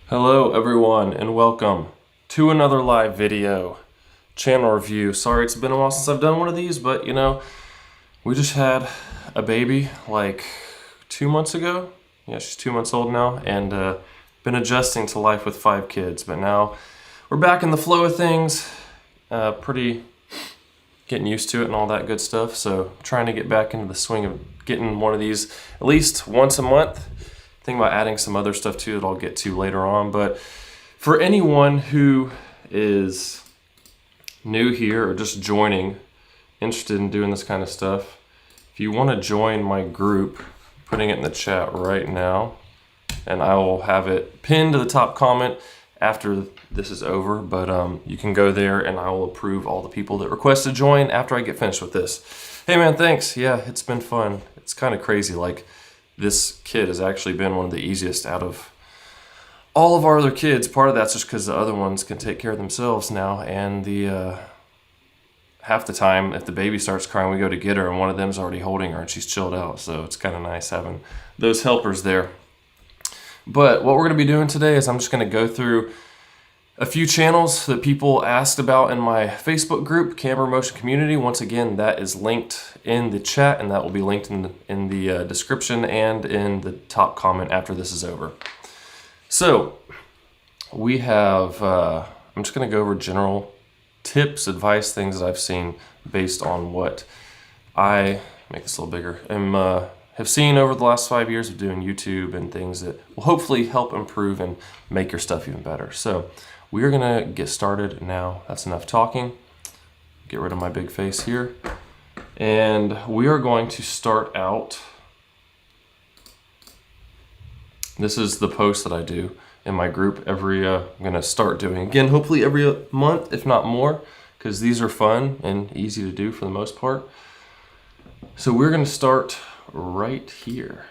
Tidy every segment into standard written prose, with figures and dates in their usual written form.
Hello everyone and welcome to another live video channel review. Sorry it's been a while since I've done one of these, but we just had a baby like 2 months ago. Yeah, she's 2 months old now, and been adjusting to life with 5 kids, but now we're back in the flow of things. Pretty getting used to it and all that good stuff, so trying to get back into the swing of getting one of these at least once a month. Thinking about adding some other stuff too that I'll get to later on. But for anyone who is new here or just joining, interested in doing this kind of stuff, if you want to join my group, putting it in the chat right now, and I will have it pinned to the top comment after this is over. But you can go there and I will approve all the people that request to join after I get finished with this. Hey man, thanks. Yeah, it's been fun. It's kind of crazy. Like, this kid has actually been one of the easiest out of all of our other kids. Part of that's just because the other ones can take care of themselves now, and the half the time if the baby starts crying, we go to get her and one of them's already holding her and she's chilled out, so it's kind of nice having those helpers there. But what we're going to be doing today is I'm just going to go through a few channels that people asked about in my Facebook group, Camber Motion Community. Once again, that is linked in the chat, and that will be linked in the description and in the top comment after this is over. So we have, I'm just going to go over general tips, advice, things that I've seen based on what I, make this a little bigger, have seen over the last 5 years of doing YouTube and things that will hopefully help improve and make your stuff even better. So we are gonna get started now. That's enough talking. Get rid of my big face here. And we are going to start out. This is the post that I do in my group every, I'm gonna start doing again, hopefully every month, if not more, because these are fun and easy to do for the most part. So we're gonna start right here.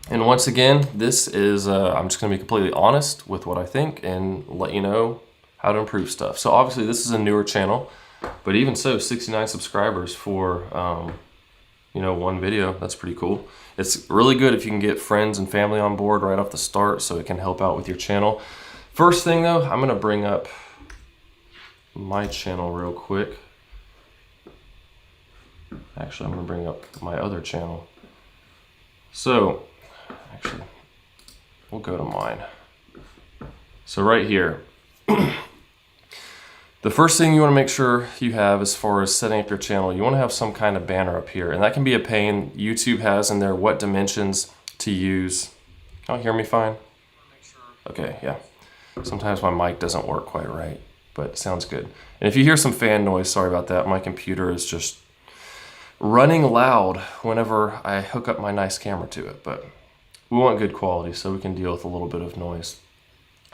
And once again, this is, I'm just going to be completely honest with what I think and let you know how to improve stuff. So obviously this is a newer channel, but even so, 69 subscribers for, one video. That's pretty cool. It's really good if you can get friends and family on board right off the start, so it can help out with your channel. First thing though, I'm going to bring up my channel real quick. Actually, I'm going to bring up my other channel. So actually, we'll go to mine. So right here, the first thing you want to make sure you have as far as setting up your channel, you want to have some kind of banner up here, and that can be a pain. YouTube has in there what dimensions to use. Can you hear me fine? Okay, yeah. Sometimes my mic doesn't work quite right, but it sounds good. And if you hear some fan noise, sorry about that. My computer is just running loud whenever I hook up my nice camera to it, but we want good quality so we can deal with a little bit of noise.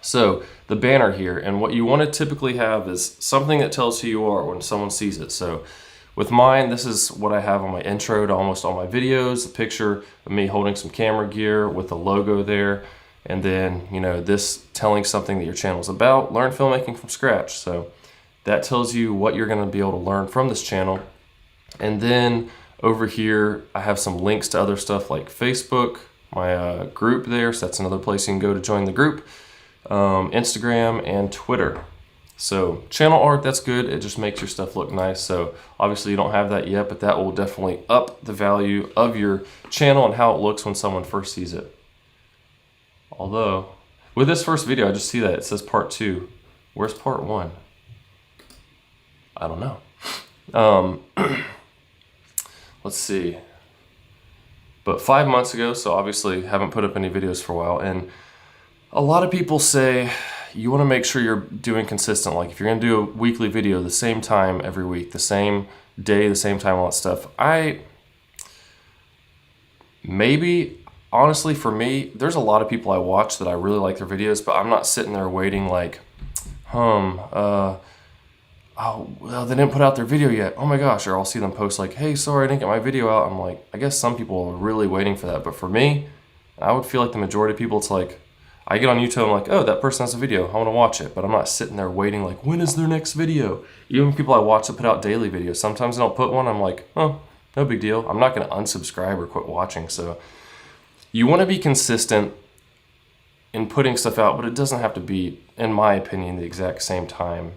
So the banner here, and what you want to typically have is something that tells who you are when someone sees it. So with mine, this is what I have on my intro to almost all my videos, a picture of me holding some camera gear with a logo there, and then this telling something that your channel is about, learn filmmaking from scratch. So that tells you what you're going to be able to learn from this channel. And then over here, I have some links to other stuff like Facebook, my group there, so that's another place you can go to join the group, Instagram and Twitter. So channel art, that's good. It just makes your stuff look nice. So obviously you don't have that yet, but that will definitely up the value of your channel and how it looks when someone first sees it. Although with this first video, I just see that it says part 2. Where's part 1? I don't know. Let's see. But 5 months ago, so obviously haven't put up any videos for a while, and a lot of people say you want to make sure you're doing consistent. Like if you're going to do a weekly video the same time every week, the same day, the same time, all that stuff. Honestly, for me, there's a lot of people I watch that I really like their videos, but I'm not sitting there waiting like, oh, well, they didn't put out their video yet. Oh my gosh. Or I'll see them post like, hey, sorry, I didn't get my video out. I'm like, I guess some people are really waiting for that. But for me, I would feel like the majority of people, it's like, I get on YouTube, I'm like, oh, that person has a video, I want to watch it. But I'm not sitting there waiting like, when is their next video? Even people I watch that put out daily videos, sometimes they don't put one. I'm like, oh, no big deal. I'm not going to unsubscribe or quit watching. So you want to be consistent in putting stuff out, but it doesn't have to be, in my opinion, the exact same time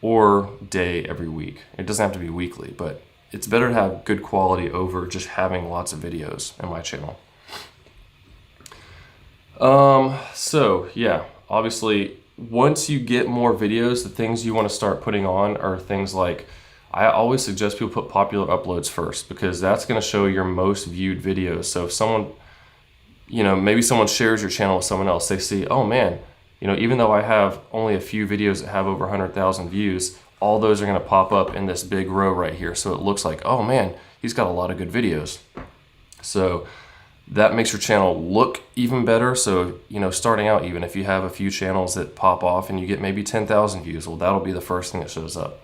or day every week. It doesn't have to be weekly, but it's better to have good quality over just having lots of videos in my channel. So yeah, obviously once you get more videos, the things you want to start putting on are things like, I always suggest people put popular uploads first, because that's going to show your most viewed videos. So if someone, you know, maybe someone shares your channel with someone else, they see, oh man, you know, even though I have only a few videos that have over 100,000 views, all those are going to pop up in this big row right here. So it looks like, oh man, he's got a lot of good videos. So that makes your channel look even better. So, you know, starting out, even if you have a few channels that pop off and you get maybe 10,000 views, well, that'll be the first thing that shows up.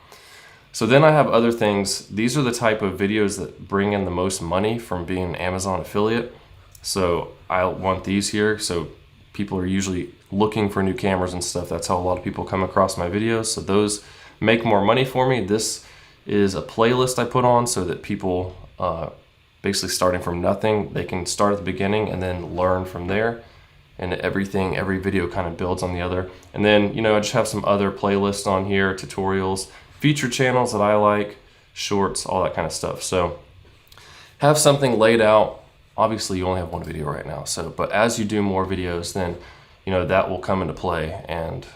So then I have other things. These are the type of videos that bring in the most money from being an Amazon affiliate. So I want these here. So people are usually looking for new cameras and stuff. That's how a lot of people come across my videos. So those make more money for me. This is a playlist I put on so that people, basically starting from nothing, they can start at the beginning and then learn from there. And every video kind of builds on the other. And then, you know, I just have some other playlists on here, tutorials, featured channels that I like, shorts, all that kind of stuff. So have something laid out. Obviously you only have one video right now. So, but as you do more videos, then, you know, that will come into play and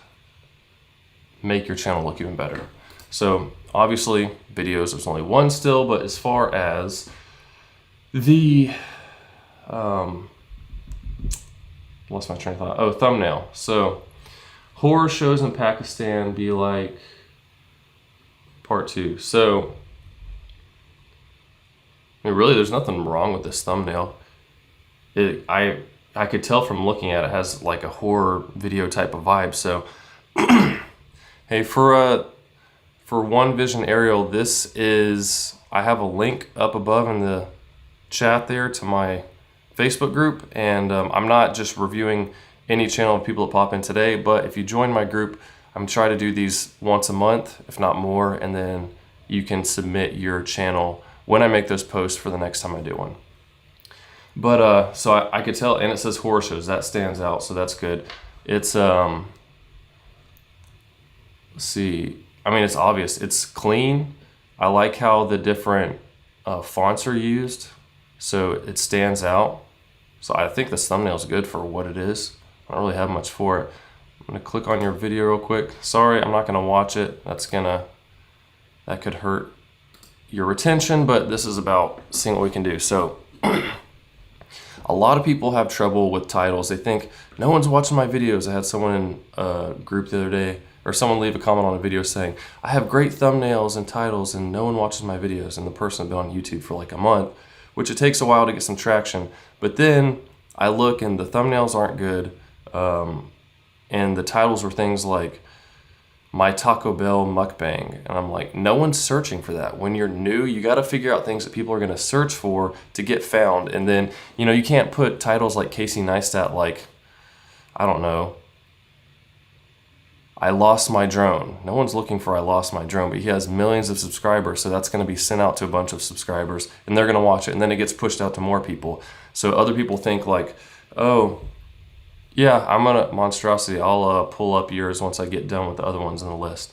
make your channel look even better. So obviously videos, there's only one still, but as far as the, lost my train of thought. Oh, thumbnail. So horror shows in Pakistan be like part 2. So I mean, really, there's nothing wrong with this thumbnail. I could tell from looking at it, has like a horror video type of vibe. So hey, for One Vision Aerial, this is, I have a link up above in the chat there to my Facebook group, and I'm not just reviewing any channel of people that pop in today, but if you join my group, I'm trying to do these once a month, if not more, and then you can submit your channel when I make those posts for the next time I do one. But so I could tell, and it says horror shows, that stands out, so that's good. It's let's see, I mean, it's obvious, it's clean. I like how the different fonts are used, so it stands out. So I think this thumbnail is good for what it is. I don't really have much for it. I'm gonna click on your video real quick. Sorry, I'm not gonna watch it. That could hurt your retention, but this is about seeing what we can do. So a lot of people have trouble with titles. They think no one's watching my videos. I had someone in a group the other day, or someone leave a comment on a video saying, I have great thumbnails and titles and no one watches my videos. And the person had been on YouTube for like a month, which it takes a while to get some traction. But then I look and the thumbnails aren't good. And the titles were things like my Taco Bell mukbang. And I'm like, no one's searching for that. When you're new, you got to figure out things that people are going to search for to get found. And then, you know, you can't put titles like Casey Neistat, like, I don't know, I lost my drone. No one's looking for I lost my drone, but he has millions of subscribers. So that's going to be sent out to a bunch of subscribers and they're going to watch it. And then it gets pushed out to more people. So other people think like, oh, yeah, I'm gonna, monstrosity, I'll pull up yours once I get done with the other ones in the list.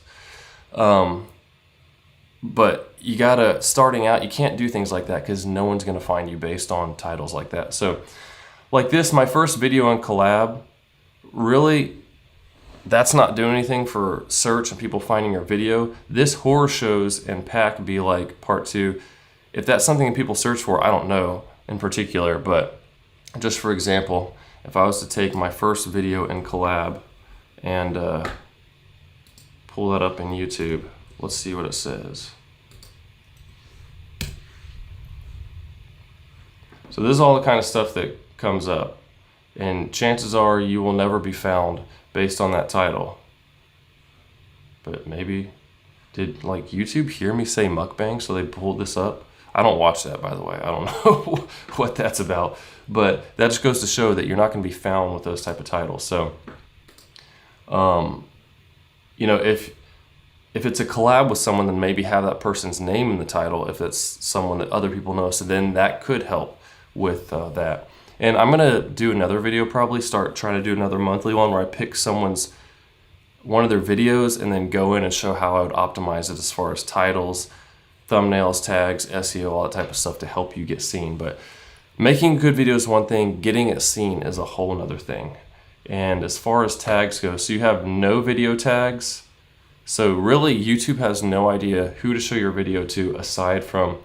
But you gotta, starting out, you can't do things like that because no one's gonna find you based on titles like that. So like this, my first video on collab, really, that's not doing anything for search and people finding your video. This horror shows and pack be like part 2. If that's something that people search for, I don't know in particular, but just for example, if I was to take my first video in collab and pull that up in YouTube, let's see what it says. So this is all the kind of stuff that comes up, and chances are you will never be found based on that title. But maybe, did like YouTube hear me say mukbang so they pulled this up? I don't watch that, by the way. I don't know what that's about, but that just goes to show that you're not going to be found with those type of titles. So, you know, if it's a collab with someone, then maybe have that person's name in the title if it's someone that other people know. So then that could help with that. And I'm gonna do another video, probably try to do another monthly one where I pick one of their videos and then go in and show how I would optimize it as far as titles, thumbnails, tags, SEO, all that type of stuff to help you get seen. But making good videos is one thing, getting it seen is a whole nother thing. And as far as tags go, so you have no video tags. So really YouTube has no idea who to show your video to aside from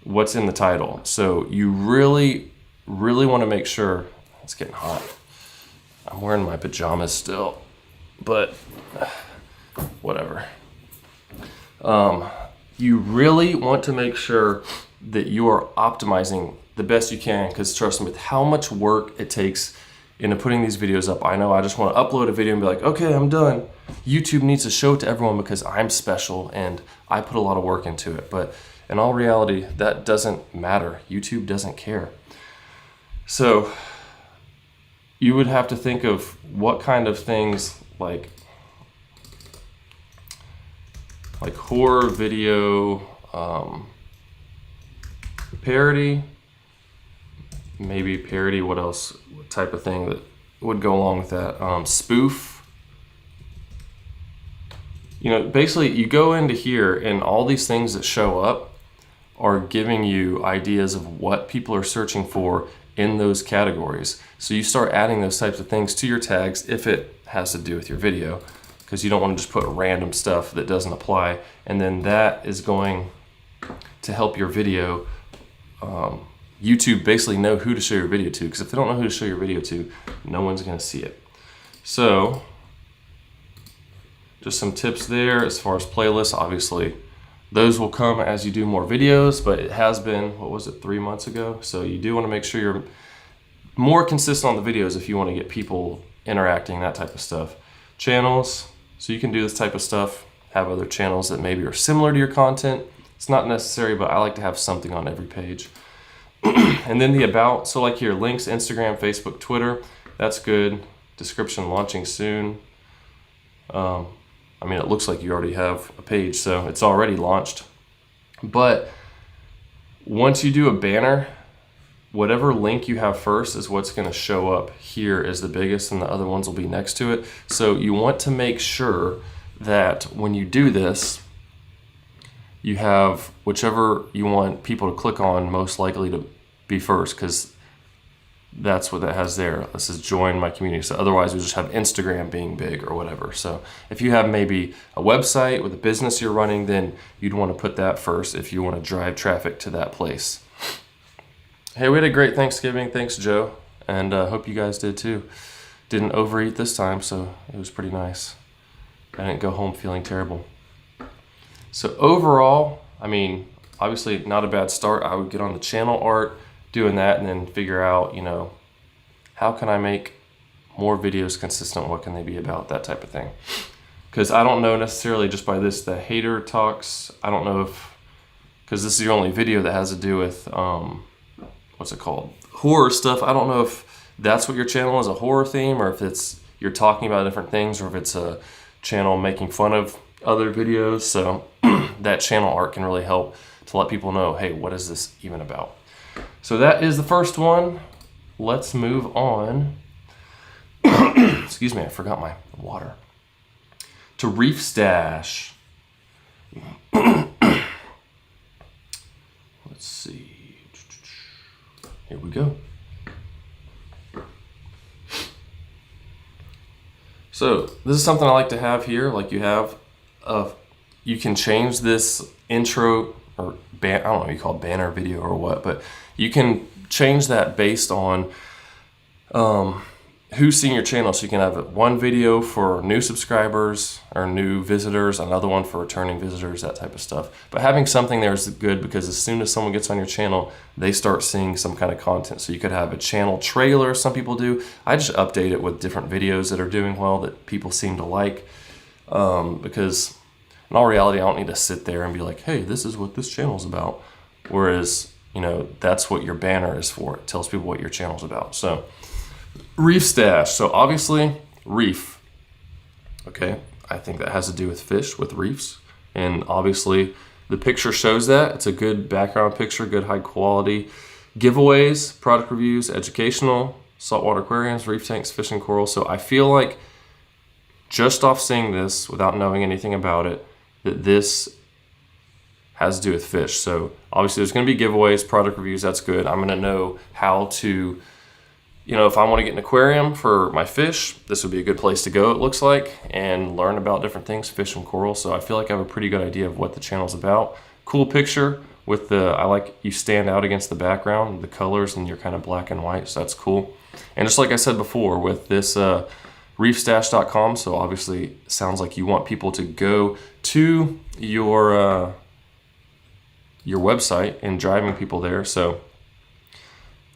what's in the title. So you really want to make sure, it's getting hot. I'm wearing my pajamas still, but whatever. You really want to make sure that you are optimizing the best you can, because trust me, with how much work it takes into putting these videos up. I know I just want to upload a video and be like, okay, I'm done. YouTube needs to show it to everyone because I'm special and I put a lot of work into it. But in all reality, that doesn't matter. YouTube doesn't care. So you would have to think of what kind of things like horror video, parody, maybe parody, what else? What type of thing that would go along with that? Spoof. You know, basically you go into here and all these things that show up are giving you ideas of what people are searching for in those categories. So you start adding those types of things to your tags if it has to do with your video, because you don't want to just put random stuff that doesn't apply. And then that is going to help your video, YouTube basically know who to show your video to, because if they don't know who to show your video to, no one's going to see it. So just some tips there as far as playlists. Obviously those will come as you do more videos, but it has been, what was it, 3 months ago? So you do want to make sure you're more consistent on the videos if you want to get people interacting, that type of stuff. Channels, so you can do this type of stuff, have other channels that maybe are similar to your content. It's not necessary, but I like to have something on every page. And then the about, so like here, links, Instagram, Facebook, Twitter, that's good. Description launching soon. I mean, it looks like you already have a page, so it's already launched. But once you do a banner, whatever link you have first is what's going to show up here as the biggest, and the other ones will be next to it. So you want to make sure that when you do this, you have whichever you want people to click on most likely to be first, because that's what that has there. This is join my community. So otherwise we just have Instagram being big or whatever. So if you have maybe a website with a business you're running, then you'd want to put that first if you want to drive traffic to that place. Hey, we had a great Thanksgiving. Thanks, Joe. And hope you guys did too. Didn't overeat this time, so it was pretty nice. I didn't go home feeling terrible. So overall, I mean, obviously not a bad start. I would get on the channel art, doing that, and then figure out, you know, how can I make more videos consistent? What can they be about? That type of thing. Because I don't know necessarily just by this, the hater talks, I don't know if, because this is your only video that has to do with, what's it called? Horror stuff. I don't know if that's what your channel is, a horror theme, or if it's, you're talking about different things, or if it's a channel making fun of other videos. So that channel art can really help to let people know, hey, what is this even about? So that is the first one. Let's move on. Excuse me, I forgot my water. To Reef Stash. Let's see. Here we go. So this is something I like to have here. Like you have, you can change this intro or I don't know what you call it, banner video or what, but you can change that based on who's seeing your channel. So you can have one video for new subscribers or new visitors, another one for returning visitors, that type of stuff. But having something there is good, because as soon as someone gets on your channel, they start seeing some kind of content. So you could have a channel trailer, some people do. I just update it with different videos that are doing well that people seem to like, because in all reality, I don't need to sit there and be like, hey, this is what this channel's about. Whereas, you know, that's what your banner is for. It tells people what your channel's about. So Reef Stash. So obviously reef. Okay. I think that has to do with fish, with reefs. And obviously the picture shows that. It's a good background picture, good high quality. giveaways, product reviews, educational, saltwater aquariums, reef tanks, fishing coral. So I feel like just off seeing this without knowing anything about it, that this has to do with fish. So obviously there's going to be giveaways, product reviews. That's good. I'm going to know how to, if I want to get an aquarium for my fish, this would be a good place to go, it looks like, and learn about different things, fish and coral. So I feel like I have a pretty good idea of what the channel's about. Cool picture with I like you stand out against the background, the colors, and you're kind of black and white, so that's cool. And just like I said before with this reefstash.com, so obviously it sounds like you want people to go to your website and driving people there. So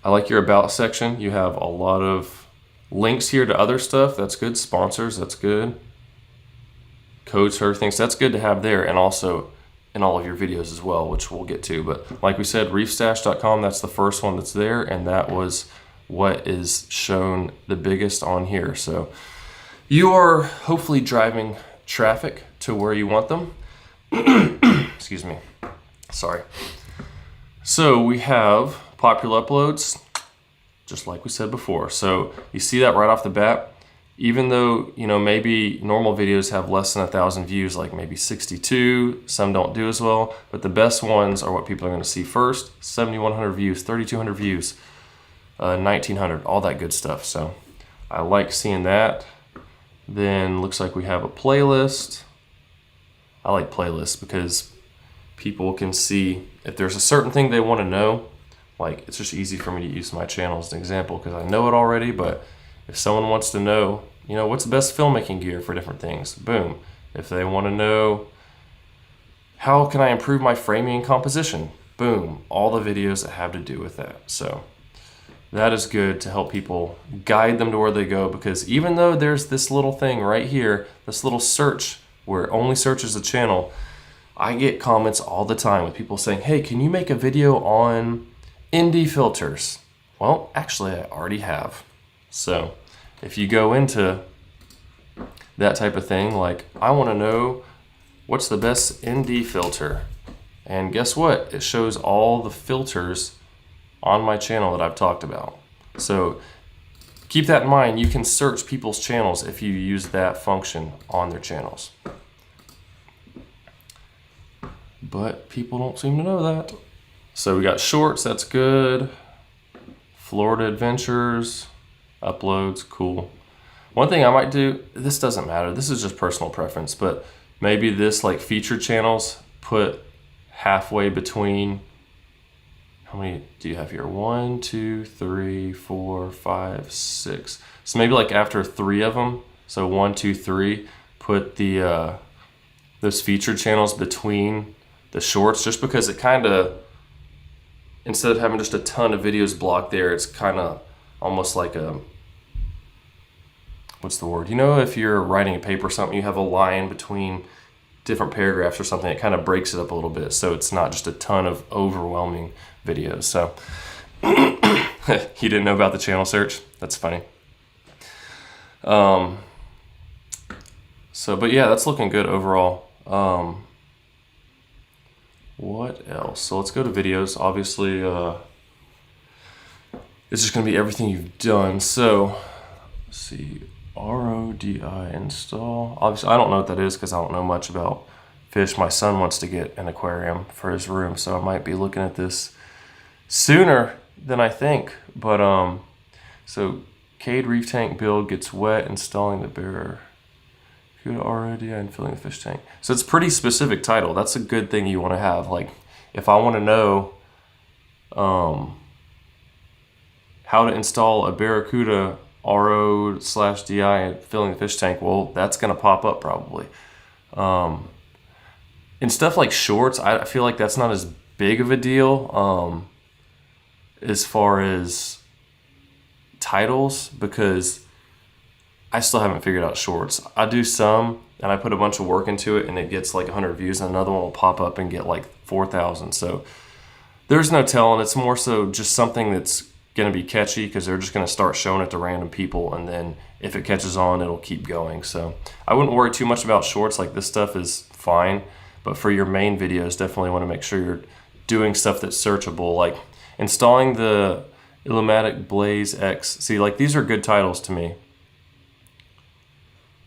I like your about section. You have a lot of links here to other stuff. That's good. Sponsors, that's good. Codes for things, that's good to have there, and also in all of your videos as well, which we'll get to. But like we said, reefstash.com, that's the first one that's there, and that was what is shown the biggest on here. So you are hopefully driving traffic to where you want them. Excuse me. Sorry. So we have popular uploads, just like we said before. So you see that right off the bat. Even though, maybe normal videos have less than 1,000 views, like maybe 62, some don't do as well, but the best ones are what people are going to see first. 7,100 views, 3,200 views, 1,900, all that good stuff. So I like seeing that. Then looks like we have a playlist. I like playlists because people can see if there's a certain thing they want to know. Like, it's just easy for me to use my channel as an example because I know it already, but if someone wants to know, what's the best filmmaking gear for different things, boom. If they want to know, how can I improve my framing and composition, boom. All the videos that have to do with that. So that is good to help people, guide them to where they go, because even though there's this little thing right here, this little search where it only searches the channel, I get comments all the time with people saying, hey, can you make a video on ND filters? Well, actually I already have. So if you go into that type of thing, like I want to know what's the best ND filter, and guess what? It shows all the filters on my channel that I've talked about. So keep that in mind. You can search people's channels if you use that function on their channels. But people don't seem to know that. So we got shorts, that's good. Florida adventures. Uploads, cool. One thing I might do, this doesn't matter, this is just personal preference, but maybe this like featured channels, put halfway between, how many do you have here? 1, 2, 3, 4, 5, 6. So maybe like after 3 of them, so 1, 2, 3, put the those featured channels between the shorts, just because it kind of, instead of having just a ton of videos blocked there, it's kind of almost like a, what's the word? If you're writing a paper or something, you have a line between different paragraphs or something, it kind of breaks it up a little bit. So it's not just a ton of overwhelming videos. So you didn't know about the channel search? That's funny. But yeah, that's looking good overall. What else? So let's go to videos. Obviously, it's just going to be everything you've done. So, let's see, RODI install. Obviously, I don't know what that is because I don't know much about fish. My son wants to get an aquarium for his room, so I might be looking at this sooner than I think. But, so, Cade reef tank build gets wet, installing the barrier. Go to RODI and filling the fish tank. So it's pretty specific title. That's a good thing you want to have. Like, if I want to know, how to install a Barracuda RO/DI and filling the fish tank, well, that's going to pop up probably. And stuff like shorts, I feel like that's not as big of a deal as far as titles, because I still haven't figured out shorts. I do some, and I put a bunch of work into it, and it gets like 100 views, and another one will pop up and get like 4,000. So there's no telling. It's more so just something that's going to be catchy, because they're just going to start showing it to random people, and then if it catches on, it'll keep going. So I wouldn't worry too much about shorts. Like, this stuff is fine, but for your main videos, definitely want to make sure you're doing stuff that's searchable. Like, installing the Illumatic Blaze X. See, like, these are good titles to me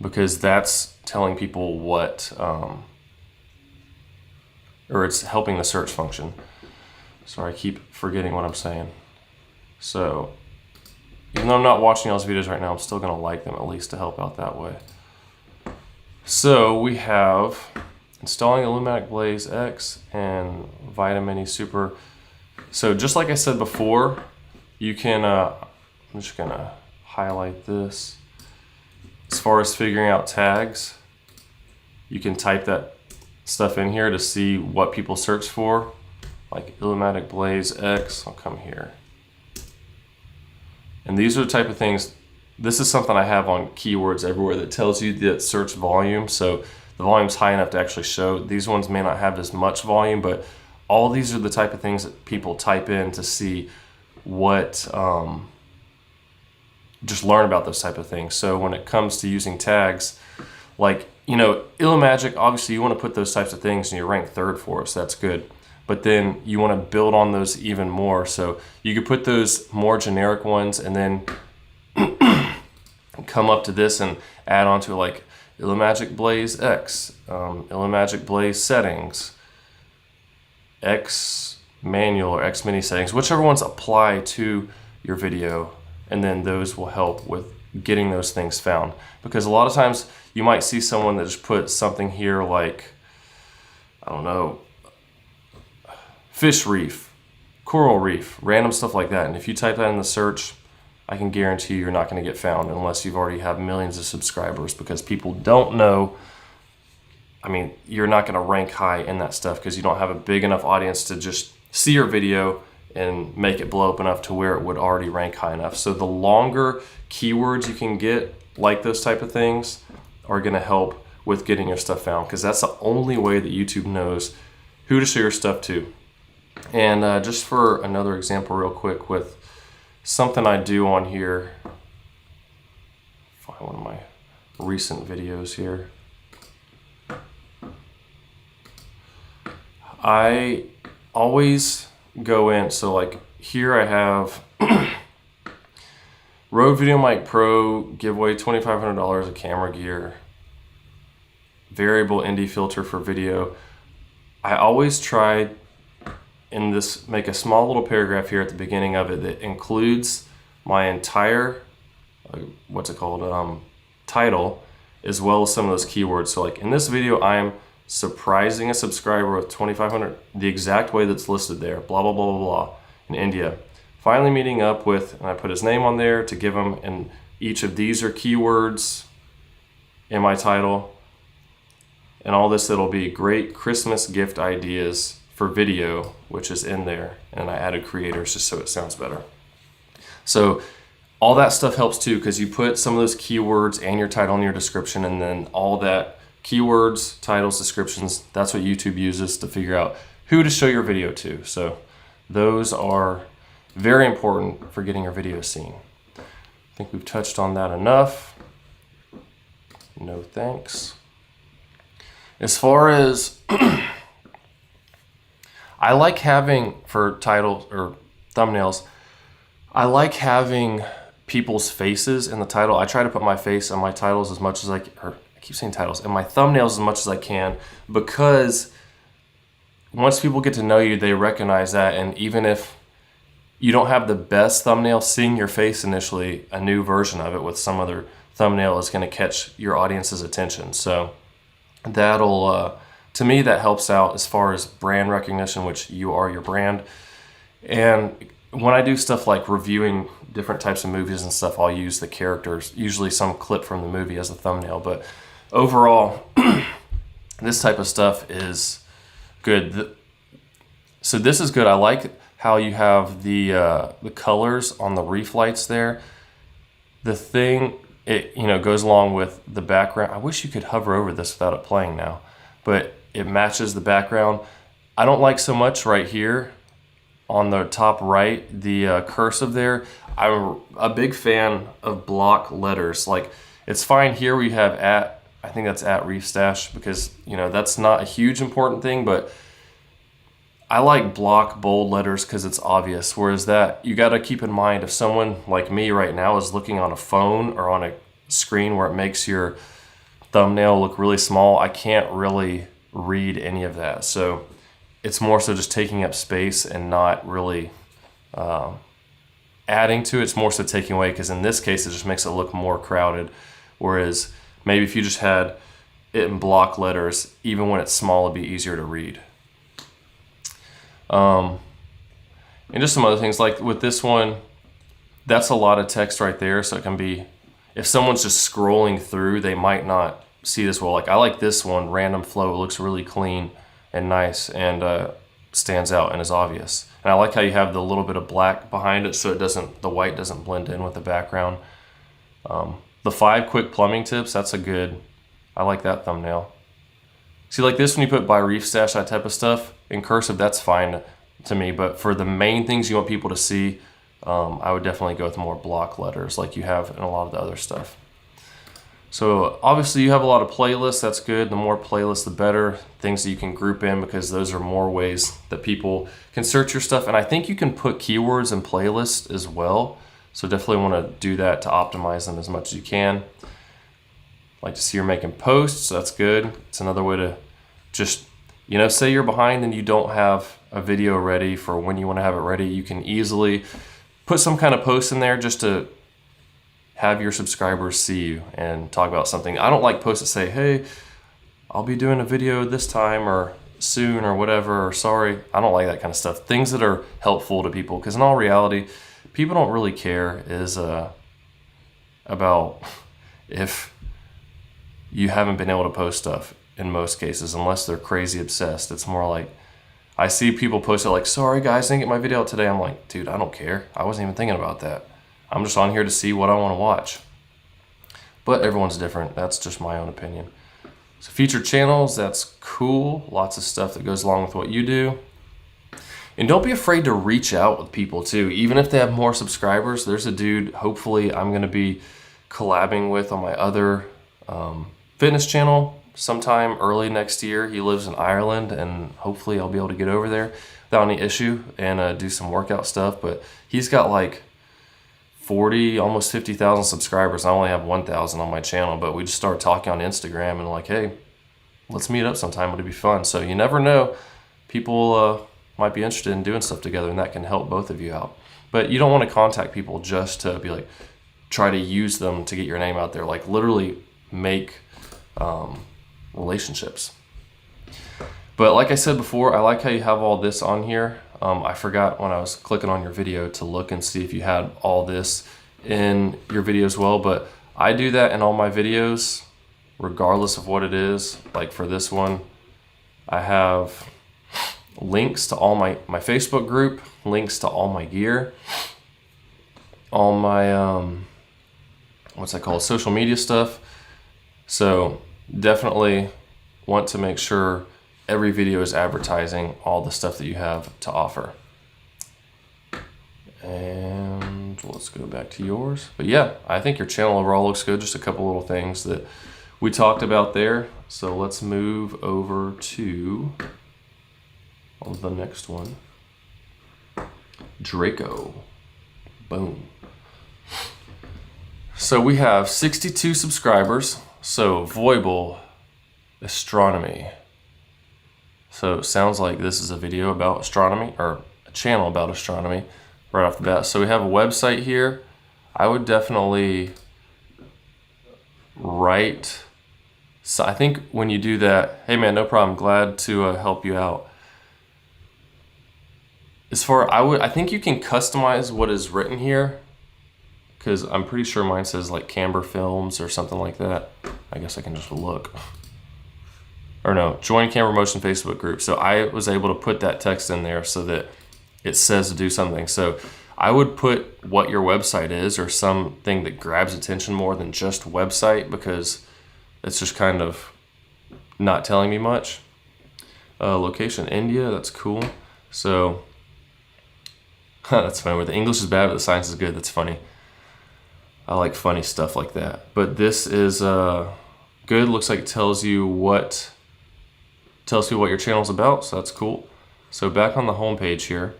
because that's telling people what, or it's helping the search function. Sorry, I keep forgetting what I'm saying. So, even though I'm not watching y'all's videos right now, I'm still gonna like them at least to help out that way. So we have installing Illumatic Blaze X and Vitamin E Super. So just like I said before, you can, I'm just gonna highlight this. As far as figuring out tags, you can type that stuff in here to see what people search for, like Illumatic Blaze X. I'll come here. And these are the type of things, this is something I have on keywords everywhere that tells you the search volume. So the volume's high enough to actually show. These ones may not have as much volume, but all these are the type of things that people type in to see what, just learn about those type of things. So when it comes to using tags, like, you know, Illumagic, obviously you want to put those types of things and you rank third for us, that's good. But then you want to build on those even more. So you could put those more generic ones and then come up to this and add on to like Illumagic Blaze X, Illumagic Blaze Settings, X Manual or X Mini Settings, whichever ones apply to your video. And then those will help with getting those things found. Because a lot of times you might see someone that just put something here like, I don't know, fish reef, coral reef, random stuff like that. And if you type that in the search, I can guarantee you're not going to get found unless you've already have millions of subscribers, because people don't know. I mean, you're not going to rank high in that stuff because you don't have a big enough audience to just see your video and make it blow up enough to where it would already rank high enough. So the longer keywords you can get, like those type of things, are going to help with getting your stuff found, because that's the only way that YouTube knows who to show your stuff to. And just for another example real quick with something I do on here, find one of my recent videos here. I always go in, so like here I have Rode VideoMic Pro giveaway, $2,500 of camera gear, variable ND filter for video. I always try in this, make a small little paragraph here at the beginning of it that includes my entire, what's it called, title, as well as some of those keywords. So like in this video, I am surprising a subscriber with 2,500, the exact way that's listed there, blah, blah, blah, blah, blah, in India. Finally meeting up with, and I put his name on there to give him, and each of these are keywords in my title. And all this, it'll be great Christmas gift ideas for video, which is in there. And I added creators just so it sounds better. So all that stuff helps too, because you put some of those keywords and your title in your description, and then all that keywords, titles, descriptions, that's what YouTube uses to figure out who to show your video to. So those are very important for getting your video seen. I think we've touched on that enough. No thanks. As far as I like having, for titles or thumbnails, I like having people's faces in the title. I try to put my face on my titles as much as I keep saying titles, and my thumbnails as much as I can, because once people get to know you, they recognize that. And even if you don't have the best thumbnail, seeing your face initially, a new version of it with some other thumbnail is going to catch your audience's attention. So that'll, to me, that helps out as far as brand recognition, which you are your brand. And when I do stuff like reviewing different types of movies and stuff, I'll use the characters, usually some clip from the movie, as a thumbnail. But overall, this type of stuff is good. So this is good. I like how you have the colors on the reef lights there. The thing, it goes along with the background. I wish you could hover over this without it playing now, but it matches the background. I don't like so much right here on the top right, the cursive there. I'm a big fan of block letters. Like, it's fine here where you have at, I think that's at Reef Stash, because that's not a huge important thing, but I like block bold letters because it's obvious, whereas that you got to keep in mind if someone like me right now is looking on a phone or on a screen where it makes your thumbnail look really small, I can't really read any of that. So it's more so just taking up space and not really adding to it. It's more so taking away, because in this case it just makes it look more crowded, whereas maybe if you just had it in block letters, even when it's small, it'd be easier to read. And just some other things, like with this one, that's a lot of text right there, so it can be, if someone's just scrolling through, they might not see this well. Like I like this one, random flow. It looks really clean and nice and stands out and is obvious. And I like how you have the little bit of black behind it, so the white doesn't blend in with the background. The 5 quick plumbing tips, that's I like that thumbnail. See, like this, when you put by Reef Stash, that type of stuff, in cursive, that's fine to me. But for the main things you want people to see, I would definitely go with more block letters like you have in a lot of the other stuff. So obviously you have a lot of playlists, that's good. The more playlists, the better. Things that you can group in, because those are more ways that people can search your stuff. And I think you can put keywords in playlists as well. So definitely want to do that to optimize them as much as you can. Like to see you're making posts, that's good. It's another way to just, say you're behind and you don't have a video ready for when you want to have it ready. You can easily put some kind of post in there just to have your subscribers see you and talk about something. I don't like posts that say, hey, I'll be doing a video this time or soon or whatever, or sorry. I don't like that kind of stuff. Things that are helpful to people, because in all reality, people don't really care about if you haven't been able to post stuff in most cases, unless they're crazy obsessed. It's more like, I see people post it like, sorry guys, didn't get my video out today. I'm like, dude, I don't care. I wasn't even thinking about that. I'm just on here to see what I want to watch. But everyone's different. That's just my own opinion. So featured channels, that's cool. Lots of stuff that goes along with what you do. And don't be afraid to reach out with people too. Even if they have more subscribers, there's a dude, hopefully I'm going to be collabing with on my other fitness channel sometime early next year. He lives in Ireland, and hopefully I'll be able to get over there without any issue and do some workout stuff. But he's got like 40, almost 50,000 subscribers. I only have 1,000 on my channel, but we just started talking on Instagram and like, hey, let's meet up sometime. It'll be fun. So you never know. People might be interested in doing stuff together, and that can help both of you out. But you don't want to contact people just to be like, try to use them to get your name out there. Like literally make relationships. But like I said before, I like how you have all this on here. I forgot when I was clicking on your video to look and see if you had all this in your video as well, but I do that in all my videos regardless of what it is. Like for this one, I have links to all my Facebook group, links to all my gear, all my what's that called, social media stuff. So definitely want to make sure every video is advertising all the stuff that you have to offer. And let's go back to yours. But yeah, I think your channel overall looks good. Just a couple little things that we talked about there. So let's move over to the next one. Draco. Boom. So we have 62 subscribers. So Voible Astronomy. So it sounds like this is a video about astronomy, or a channel about astronomy right off the bat. So we have a website here. I would definitely write. So I think when you do that, hey man, no problem. Glad to help you out. I think you can customize what is written here, because I'm pretty sure mine says like Camber Films or something like that. I guess I can just look. Or no, join Camber Motion Facebook group. So I was able to put that text in there so that it says to do something. So I would put what your website is, or something that grabs attention more than just website, because it's just kind of not telling me much. Location, India, that's cool. So that's funny, where the English is bad but the science is good. That's funny. I like funny stuff like that. But this is good. Looks like it tells you what your channel's about, so that's cool. So back on the home page here.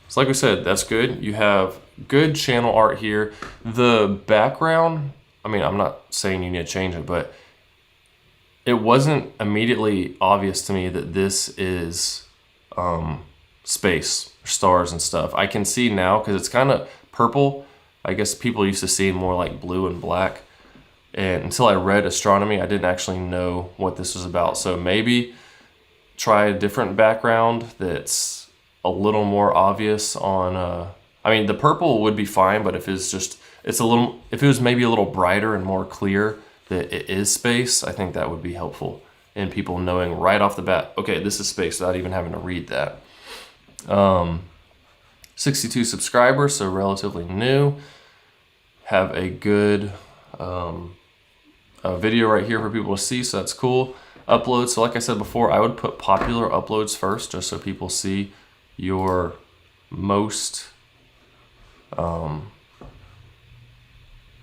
So like we said, that's good. You have good channel art here. The background, I mean, I'm not saying you need to change it, but it wasn't immediately obvious to me that this is space, stars and stuff. I can see now because it's kind of purple. I guess people used to see more like blue and black. And until I read astronomy, I didn't actually know what this was about. So maybe try a different background that's a little more obvious on, I mean, the purple would be fine, but if it's just, if it was maybe a little brighter and more clear that it is space, I think that would be helpful in people knowing right off the bat, okay, this is space without even having to read that. 62 subscribers, so relatively new. Have a good video right here for people to see, so that's cool. Uploads, so like I said before, I would put popular uploads first, just so people see your most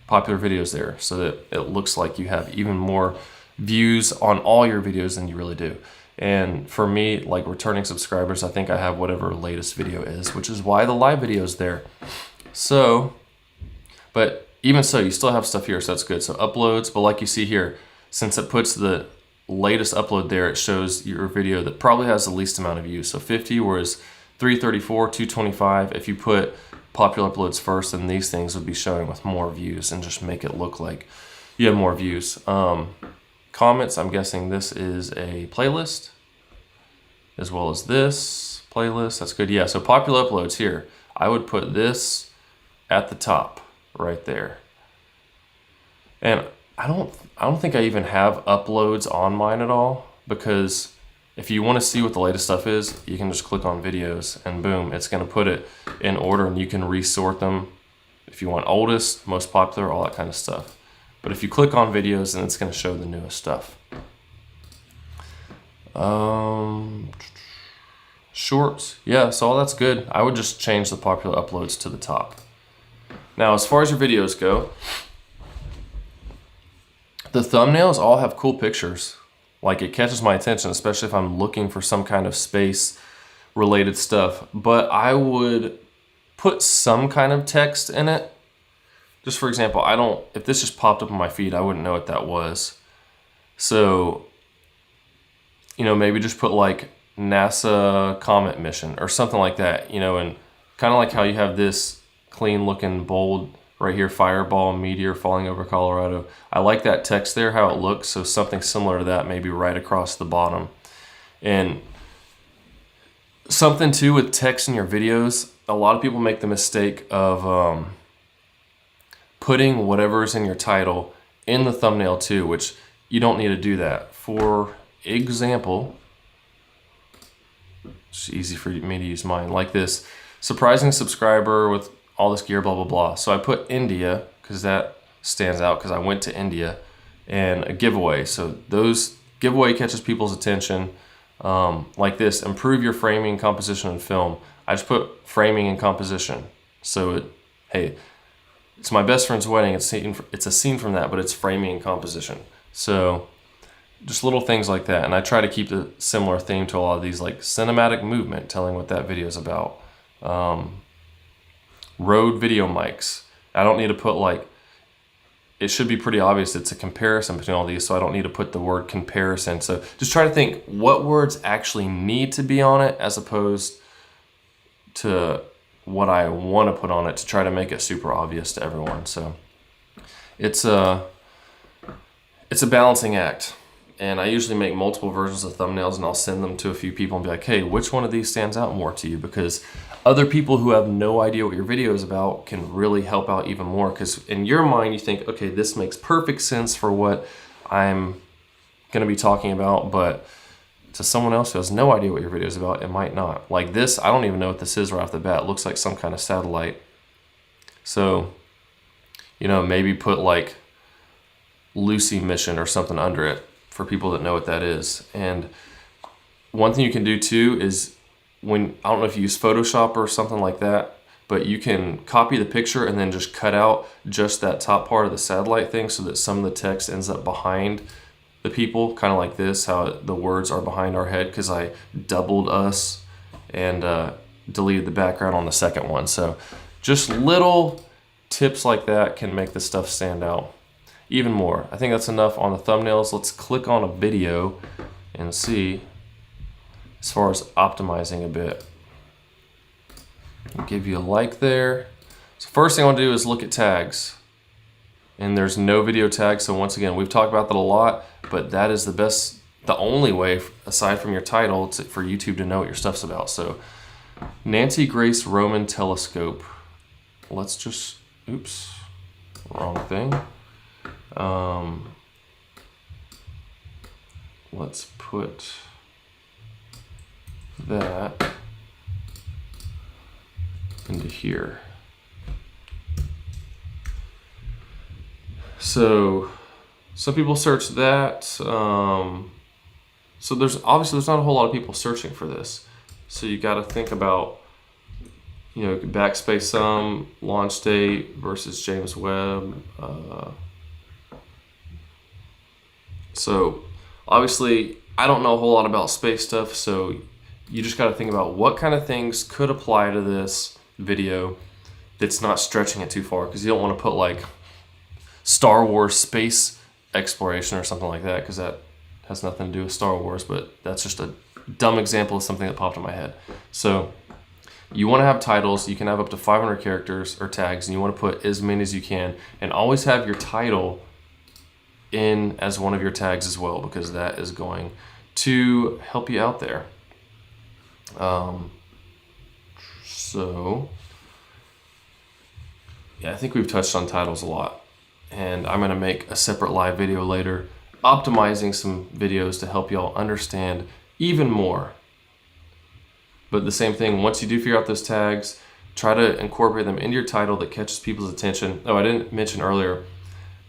popular videos there, so that it looks like you have even more views on all your videos than you really do. And for me, like returning subscribers, I think I have whatever latest video is, which is why the live video is there. So, but even so, you still have stuff here, so that's good. So uploads, but like you see here, since it puts the latest upload there, it shows your video that probably has the least amount of views. So 50, whereas 334, 225, if you put popular uploads first, then these things would be showing with more views and just make it look like you have more views. Comments, I'm guessing this is a playlist, as well as this playlist. That's good. Yeah, so popular uploads here. I would put this at the top right there. And I don't think I even have uploads on mine at all, because if you want to see what the latest stuff is, you can just click on videos and boom, it's going to put it in order, and you can resort them if you want oldest, most popular, all that kind of stuff. But if you click on videos, then it's going to show the newest stuff. Shorts, yeah, so all that's good. I would just change the popular uploads to the top. Now, as far as your videos go, the thumbnails all have cool pictures. Like, it catches my attention, especially if I'm looking for some kind of space-related stuff. But I would put some kind of text in it. Just for example, if this just popped up on my feed, I wouldn't know what that was. So, you know, maybe just put like NASA comet mission or something like that, you know, and kind of like how you have this clean looking bold right here, fireball meteor falling over Colorado. I like that text there, how it looks. So something similar to that, maybe right across the bottom. And something too with text in your videos, a lot of people make the mistake of putting whatever's in your title in the thumbnail too, which you don't need to do that. For example, it's easy for me to use mine, like this, surprising subscriber with all this gear, blah, blah, blah. So I put India, because that stands out, because I went to India, and a giveaway. So those giveaway catches people's attention. Like this, improve your framing, composition, and film. I just put framing and composition. So hey, it's my best friend's wedding. It's a scene from that, but it's framing and composition. So just little things like that. And I try to keep the similar theme to a lot of these, like cinematic movement, telling what that video is about. Rode video mics. I don't need to put like, it should be pretty obvious it's a comparison between all these, so I don't need to put the word comparison. So just try to think what words actually need to be on it as opposed to what I want to put on it to try to make it super obvious to everyone. So it's a balancing act. And I usually make multiple versions of thumbnails, and I'll send them to a few people and be like, hey, which one of these stands out more to you? Because other people who have no idea what your video is about can really help out even more. Because in your mind, you think, okay, this makes perfect sense for what I'm going to be talking about. But to someone else who has no idea what your video is about, it might not. Like this, I don't even know what this is right off the bat. It looks like some kind of satellite. So, you know, maybe put like Lucy mission or something under it for people that know what that is. And one thing you can do too is I don't know if you use Photoshop or something like that, but you can copy the picture and then just cut out just that top part of the satellite thing so that some of the text ends up behind the people, kind of like this, how the words are behind our head, because I doubled us and deleted the background on the second one. So just little tips like that can make this stuff stand out even more. I think that's enough on the thumbnails. Let's click on a video and see as far as optimizing a bit. I'll give you a like there. So first thing I want to do is look at tags. And there's no video tag, so once again, we've talked about that a lot, but that is the only way, aside from your title, for YouTube to know what your stuff's about. So, Nancy Grace Roman Telescope. Let's just, oops, wrong thing. Let's put that into here. So some people search that. So there's not a whole lot of people searching for this. So you got to think about, you know, backspace some, launch date versus James Webb. So obviously I don't know a whole lot about space stuff. So you just got to think about what kind of things could apply to this video that's not stretching it too far, because you don't want to put like Star Wars space exploration or something like that, because that has nothing to do with Star Wars, but that's just a dumb example of something that popped in my head. So you want to have titles. You can have up to 500 characters or tags, and you want to put as many as you can, and always have your title in as one of your tags as well, because that is going to help you out there. So yeah, I think we've touched on titles a lot. And I'm going to make a separate live video later optimizing some videos to help y'all understand even more. But the same thing, once you do figure out those tags, try to incorporate them into your title that catches people's attention. Oh, I didn't mention earlier,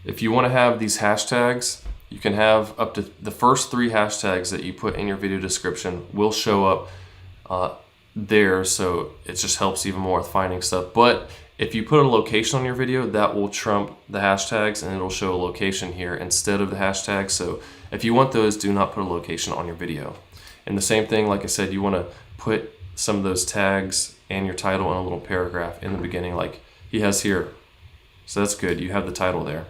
if you want to have these hashtags, you can have up to the first 3 hashtags that you put in your video description will show up there, so it just helps even more with finding stuff. But if you put a location on your video, that will trump the hashtags, and it'll show a location here instead of the hashtag. So if you want those, do not put a location on your video. And the same thing, like I said, you want to put some of those tags and your title in a little paragraph in the beginning, like he has here. So that's good, you have the title there.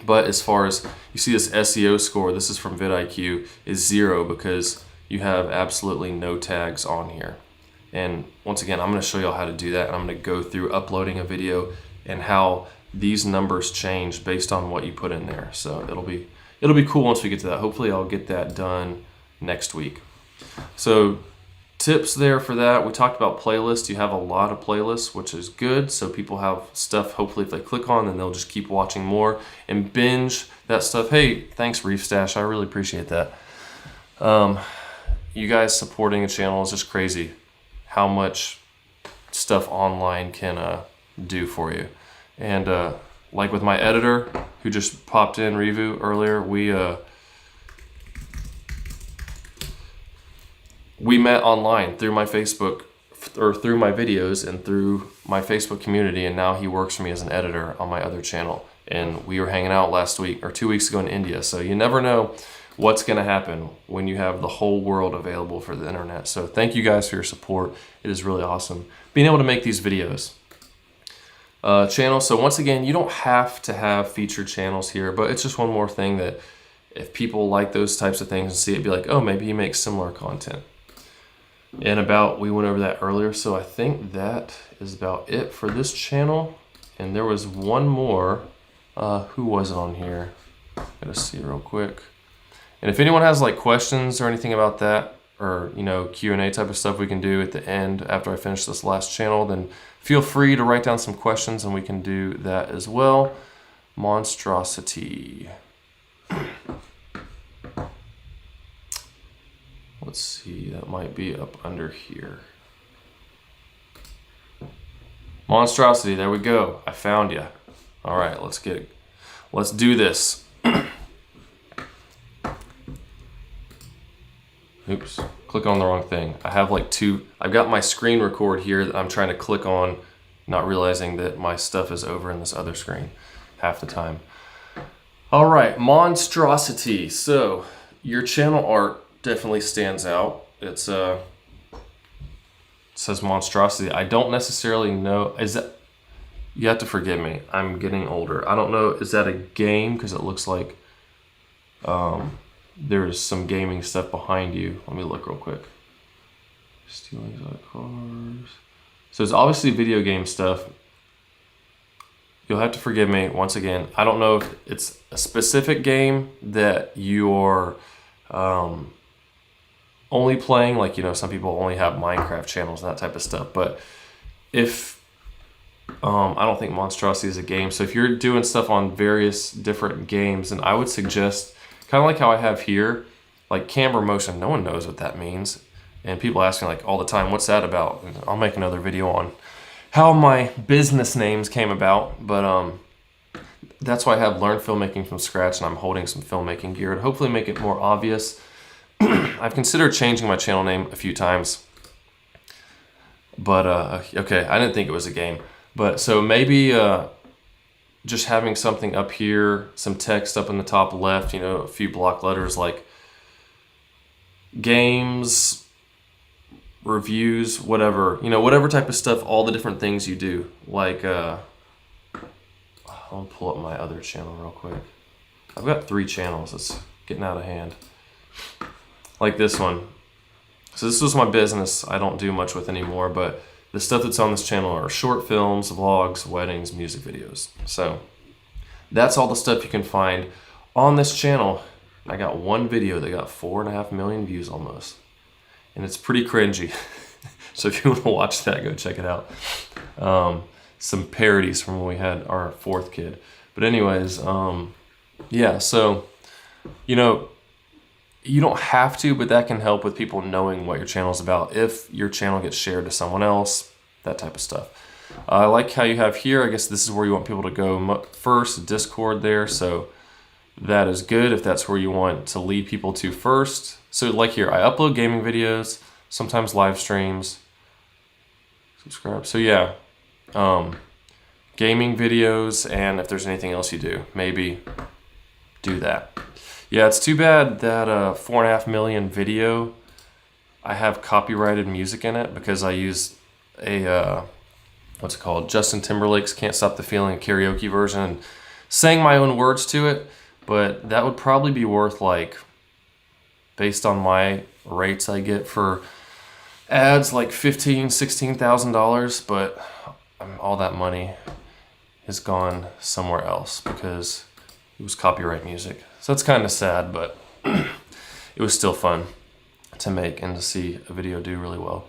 But as far as, you see this SEO score, this is from vidIQ, is 0 because you have absolutely no tags on here. And once again, I'm going to show y'all how to do that, and I'm going to go through uploading a video and how these numbers change based on what you put in there. So it'll be cool once we get to that. Hopefully I'll get that done next week. So tips there for that. We talked about playlists. You have a lot of playlists, which is good. So people have stuff, hopefully if they click on, then they'll just keep watching more and binge that stuff. Hey, thanks Reef Stash. I really appreciate that. You guys supporting the channel is just crazy. How much stuff online can do for you. And like with my editor who just popped in, Revu, earlier, we met online through my Facebook, or through my videos and through my Facebook community, and now he works for me as an editor on my other channel. And we were hanging out last week or 2 weeks ago in India. So you never know what's going to happen when you have the whole world available for the internet. So thank you guys for your support. It is really awesome being able to make these videos. Channels. So once again, you don't have to have featured channels here, but it's just one more thing that if people like those types of things and see it, be like, oh, maybe he makes similar content. And we went over that earlier. So I think that is about it for this channel. And there was one more. Who was it on here? Gotta see real quick. And if anyone has like questions or anything about that, or you know, Q&A type of stuff we can do at the end after I finish this last channel, then feel free to write down some questions and we can do that as well. Monstrosity. Let's see, that might be up under here. Monstrosity, there we go. I found you. All right, let's get it. Let's do this. Oops, click on the wrong thing. I have like I've got my screen record here that I'm trying to click on, not realizing that my stuff is over in this other screen half the time. All right, monstrosity. So your channel art definitely stands out. It says monstrosity. I don't necessarily know. Is that? You have to forgive me. I'm getting older. I don't know. Is that a game? Because it looks like there's some gaming stuff behind you. Let me look real quick. Stealing exotic cars. So it's obviously video game stuff. You'll have to forgive me once again. I don't know if it's a specific game that you're only playing, like, you know, some people only have Minecraft channels and that type of stuff. But if I don't think monstrosity is a game. So if you're doing stuff on various different games, then I would suggest, kind of like how I have here, like Camber motion. No one knows what that means. And people ask me like all the time, what's that about? And I'll make another video on how my business names came about. But that's why I have learned filmmaking from scratch, and I'm holding some filmmaking gear to hopefully make it more obvious. I've considered changing my channel name a few times. But okay, I didn't think it was a game. But so maybe just having something up here, some text up in the top left, you know, a few block letters like games, reviews, whatever, you know, whatever type of stuff, all the different things you do. Like, I'll pull up my other channel real quick. I've got 3 channels. It's getting out of hand. Like this one. So this was my business. I don't do much with anymore, but the stuff that's on this channel are short films, vlogs, weddings, music videos. So that's all the stuff you can find on this channel. I got one video that got 4.5 million views almost. And it's pretty cringy. So if you want to watch that, go check it out. Some parodies from when we had our 4th kid. But anyways, yeah, so, you know, you don't have to, but that can help with people knowing what your channel is about. If your channel gets shared to someone else, that type of stuff. I like how you have here, I guess this is where you want people to go first, Discord there. So that is good if that's where you want to lead people to first. So like here, I upload gaming videos, sometimes live streams. Subscribe. So yeah, gaming videos, and if there's anything else you do, maybe do that. Yeah, it's too bad that 4.5 million video, I have copyrighted music in it because I use a, what's it called? Justin Timberlake's Can't Stop the Feeling karaoke version, and sang my own words to it, but that would probably be worth, like, based on my rates I get for ads, like $15,000, $16,000, but all that money has gone somewhere else because it was copyright music. So that's kind of sad, but it was still fun to make and to see a video do really well.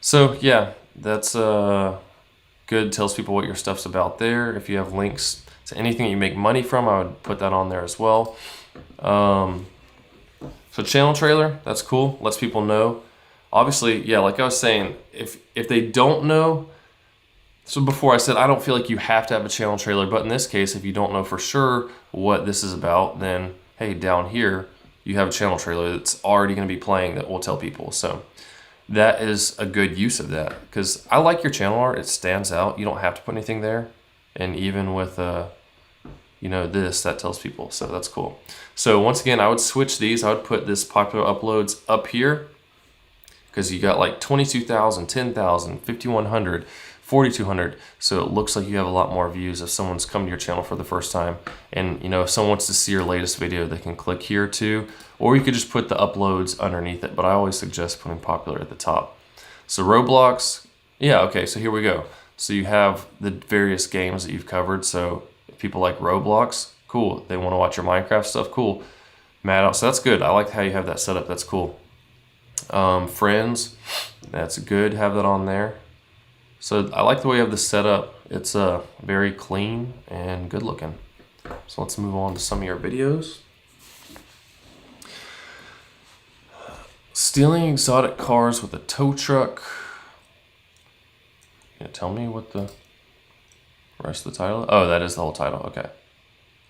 So yeah, that's good. Tells people what your stuff's about there. If you have links to anything that you make money from, I would put that on there as well. So channel trailer, that's cool. Lets people know. Obviously, yeah, like I was saying, if they don't know, so before I said I don't feel like you have to have a channel trailer, but in this case, if you don't know for sure what this is about, then hey, down here, you have a channel trailer that's already going to be playing that will tell people. So that is a good use of that, because I like your channel art. It stands out. You don't have to put anything there. And even with, you know, this, that tells people. So that's cool. So once again, I would switch these. I would put this popular uploads up here, because you got like 22,000, 10,000, 5,100, 4,200. So it looks like you have a lot more views if someone's come to your channel for the first time. And you know, if someone wants to see your latest video, they can click here too, or you could just put the uploads underneath it. But I always suggest putting popular at the top. So Roblox, yeah, okay, so here we go. So you have the various games that you've covered. So if people like Roblox, cool. They want to watch your Minecraft stuff, cool. Mad out, so that's good. I like how you have that set up, that's cool. Friends, that's good, have that on there. So I like the way you have this set up. It's very clean and good looking. So let's move on to some of your videos. Stealing exotic cars with a tow truck. Can you tell me what the rest of the title? Oh, that is the whole title, okay.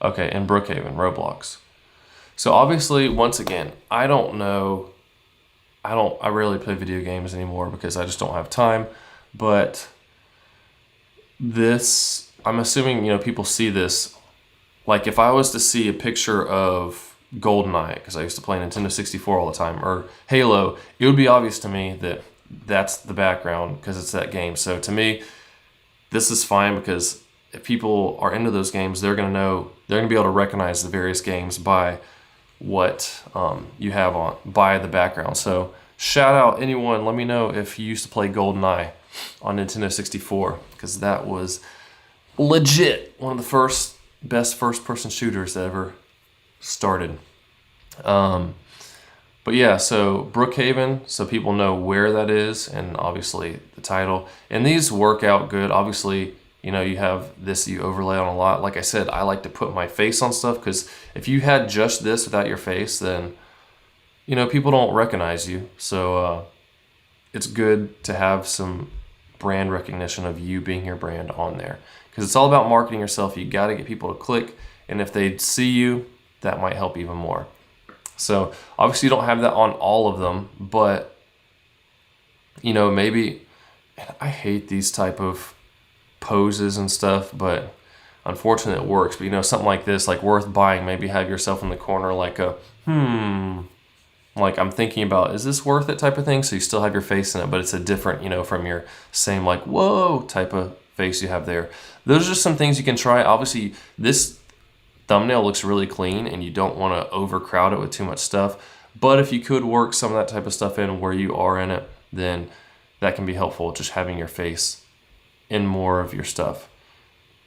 Okay, in Brookhaven, Roblox. So obviously, once again, I don't know, I rarely play video games anymore because I just don't have time. But this, I'm assuming, you know, people see this like if I was to see a picture of GoldenEye, because I used to play Nintendo 64 all the time, or Halo, it would be obvious to me that that's the background because it's that game. So to me, this is fine because if people are into those games, they're going to be able to recognize the various games by what you have on, by the background. So shout out anyone, let me know if you used to play GoldenEye on Nintendo 64, because that was legit one of the best first-person shooters that ever started. But yeah, so Brookhaven, so people know where that is, and obviously the title. And these work out good. Obviously, you have this you overlay on a lot. Like I said, I like to put my face on stuff, because if you had just this without your face, then, people don't recognize you. So it's good to have some brand recognition of you being your brand on there, because it's all about marketing yourself. You got to get people to click, and if they see you, that might help even more. So obviously you don't have that on all of them, but maybe, and I hate these type of poses and stuff, but unfortunately it works. But something like this, like worth buying, maybe have yourself in the corner like a like I'm thinking about, is this worth it type of thing? So you still have your face in it, but it's a different, from your same like, whoa type of face you have there. Those are just some things you can try. Obviously this thumbnail looks really clean and you don't want to overcrowd it with too much stuff. But if you could work some of that type of stuff in where you are in it, then that can be helpful, just having your face in more of your stuff.